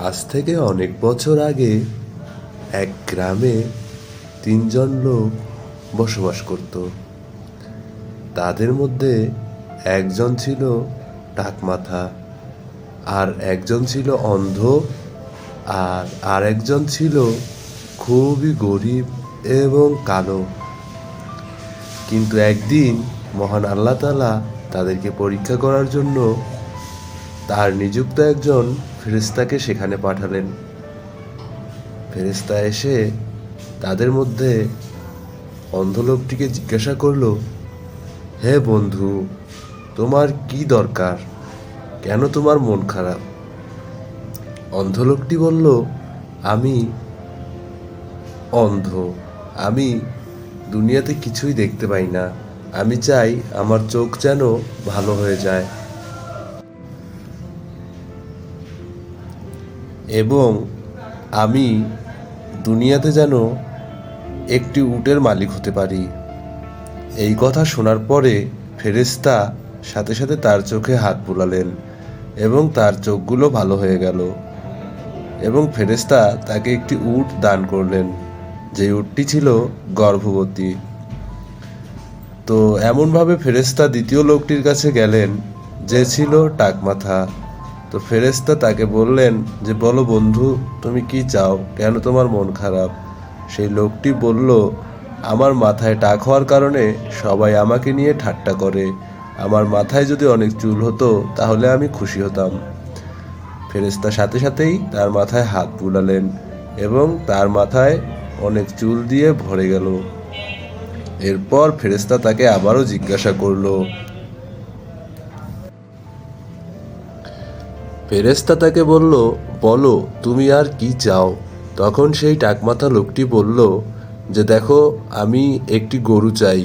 আজ থেকে অনেক বছর আগে এক গ্রামে তিনজন লোক বসবাস করত। তাদের মধ্যে একজন ছিল টাকমাথা, আর একজন ছিল অন্ধ, আর আরেকজন ছিল খুবই গরিব এবং কালো। কিন্তু একদিন মহান আল্লাহ তাআলা তাদেরকে পরীক্ষা করার জন্য তার নিযুক্ত একজন ফেরেশতাকে সেখানে পাঠালেন। ফেরেশতা এসে তাদের মধ্যে অন্ধ লোকটিকে জিজ্ঞাসা করলো, হে বন্ধু, তোমার কি দরকার? কেন তোমার মন খারাপ? অন্ধ লোকটি বলল, আমি অন্ধ, আমি দুনিয়াতে কিছুই দেখতে পাই না। আমি চাই আমার চোখ যেন ভালো হয়ে যায় এবং আমি দুনিয়াতে যেন একটি উটের মালিক হতে পারি। এই কথা শোনার পরে ফেরেশতা সাথে সাথে তার চোখে হাত বুলালেন এবং তার চোখগুলো ভালো হয়ে গেল এবং ফেরেশতা তাকে একটি উট দান করলেন, যে উটটি ছিল গর্ভবতী। তো এমনভাবে ফেরেশতা দ্বিতীয় লোকটির কাছে গেলেন, যে ছিল টাকমাথা। তো ফেরেশতা তাকে বললেন যে, বলো বন্ধু, তুমি কি চাও? কেন তোমার মন খারাপ? সেই লোকটি বলল, আমার মাথায় টাক হওয়ার কারণে সবাই আমাকে নিয়ে ঠাট্টা করে। আমার মাথায় যদি অনেক চুল হতো তাহলে আমি খুশি হতাম। ফেরেশতা সাথে সাথেই তার মাথায় হাত বুলালেন এবং তার মাথায় অনেক চুল দিয়ে ভরে গেল। এরপর ফেরেশতা তাকে আবারও জিজ্ঞাসা করলো। ফেরেশতা তাকে বলল, বলো তুমি আর কি চাও? তখন সেই টাকমাথা লোকটি বলল যে, দেখো, আমি একটি গরু চাই,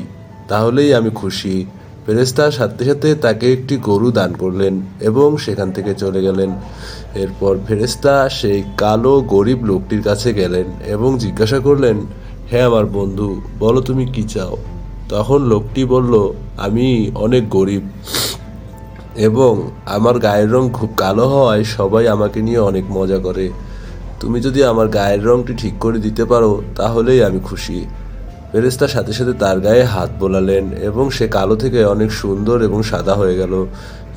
তাহলেই আমি খুশি। ফেরেশতা সাথে সাথে তাকে একটি গরু দান করলেন এবং সেখান থেকে চলে গেলেন। এরপর ফেরেশতা সেই কালো গরিব লোকটির কাছে গেলেন এবং জিজ্ঞাসা করলেন, হে আমার বন্ধু, বলো তুমি কি চাও? তখন লোকটি বলল, আমি অনেক গরিব এবং আমার গায়ের রং খুব কালো হওয়ায় সবাই আমাকে নিয়ে অনেক মজা করে। তুমি যদি আমার গায়ের রংটি ঠিক করে দিতে পারো তাহলেই আমি খুশি। ফেরেশতা সাথে সাথে তার গায়ে হাত বোলালেন এবং সে কালো থেকে অনেক সুন্দর এবং সাদা হয়ে গেল।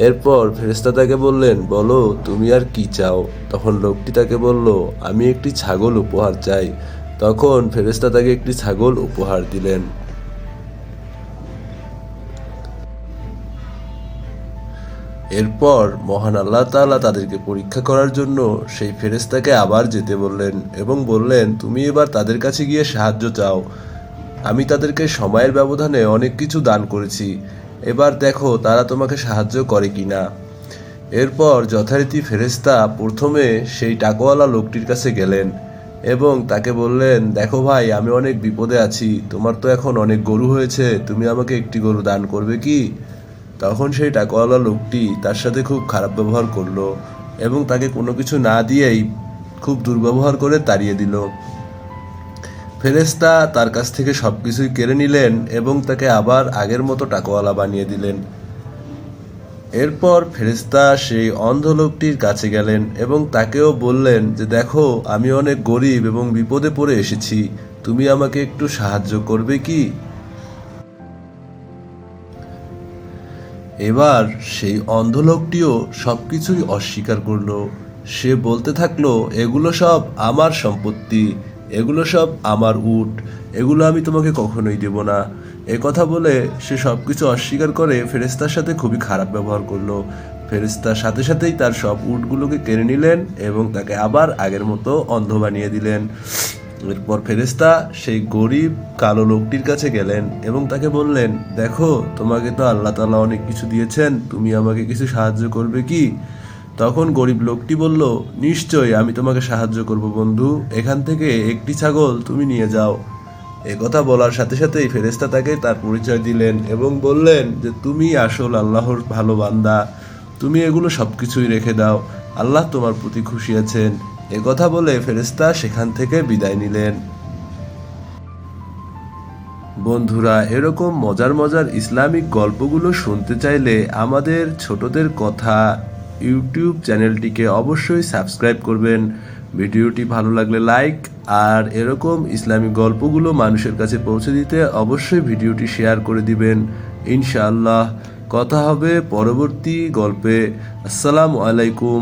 এরপর ফেরেশতা তাকে বললেন, বলো তুমি আর কি চাও? তখন লোকটি তাকে বলল, আমি একটি ছাগল উপহার চাই। তখন ফেরেশতা তাকে একটি ছাগল উপহার দিলেন। এরপর মহান আল্লাহ তাআলা তাদেরকে পরীক্ষা করার জন্য সেই ফেরেশতাকে আবার যেতে বললেন এবং বললেন, তুমি এবার তাদের কাছে গিয়ে সাহায্য চাও। আমি তাদেরকে সময়ের ব্যবধানে অনেক কিছু দান করেছি, এবার দেখো তারা তোমাকে সাহায্য করে কিনা। এরপর যথারীতি ফেরেশতা প্রথমে সেই টাকাওয়ালা লোকটির কাছে গেলেন এবং তাকে বললেন, দেখো ভাই, আমি অনেক বিপদে আছি, তোমার তো এখন অনেক গরু হয়েছে, তুমি আমাকে একটি গরু দান করবে কি? তখন সেই টাকাওয়ালা লোকটি তার সাথে খুব খারাপ ব্যবহার করলো এবং তাকে কোনো কিছু না দিয়েই খুব দুর্ব্যবহার করে তাড়িয়ে দিল। ফেরেশতা তার কাছ থেকে সবকিছুই কেড়ে নিলেন এবং তাকে আবার আগের মতো টাকাওয়ালা বানিয়ে দিলেন। এরপর ফেরেশতা সেই অন্ধ লোকটির কাছে গেলেন এবং তাকেও বললেন যে, দেখো, আমি অনেক গরিব এবং বিপদে পড়ে এসেছি, তুমি আমাকে একটু সাহায্য করবে কি? এবার সেই অন্ধ লোকটিও সবকিছুই অস্বীকার করলো। সে বলতে থাকলো, এগুলো সব আমার সম্পত্তি, এগুলো সব আমার উট, এগুলো আমি তোমাকে কখনোই দেব না। এ কথা বলে সে সবকিছু অস্বীকার করে ফেরেশতার সাথে খুবই খারাপ ব্যবহার করলো। ফেরেশতার সাথে সাথেই তার সব উটগুলোকে কেড়ে নিলেন এবং তাকে আবার আগের মতো অন্ধ বানিয়ে দিলেন। এরপর ফেরেশতা সেই গরিব কালো লোকটির কাছে গেলেন এবং তাকে বললেন, দেখো, তোমাকে তো আল্লাহ তাআলা অনেক কিছু দিয়েছেন, তুমি আমাকে কিছু সাহায্য করবে কি? তখন গরিব লোকটি বলল, নিশ্চয়ই আমি তোমাকে সাহায্য করব বন্ধু, এখান থেকে একটি ছাগল তুমি নিয়ে যাও। কথা বলার সাথে সাথেই ফেরেশতা তাকে তার পরিচয় দিলেন এবং বললেন যে, তুমি আসল আল্লাহর ভালো বান্দা, তুমি এগুলো সবকিছুই রেখে দাও, আল্লাহ তোমার প্রতি খুশি আছেন। কথা বলে ফেরেশতা সেখান থেকে বিদায় নিলেন। বন্ধুরা, এরকম মজার মজার ইসলামিক গল্পগুলো শুনতে চাইলে আমাদের ছোটদের কথা ইউটিউব চ্যানেলটিকে অবশ্যই সাবস্ক্রাইব করবেন। ভিডিওটি ভালো লাগলে লাইক, আর এরকম ইসলামিক গল্পগুলো মানুষের কাছে পৌঁছে দিতে অবশ্যই ভিডিওটি শেয়ার করে দিবেন। ইনশাআল্লাহ কথা হবে পরবর্তী গল্পে। আসসালামু আলাইকুম।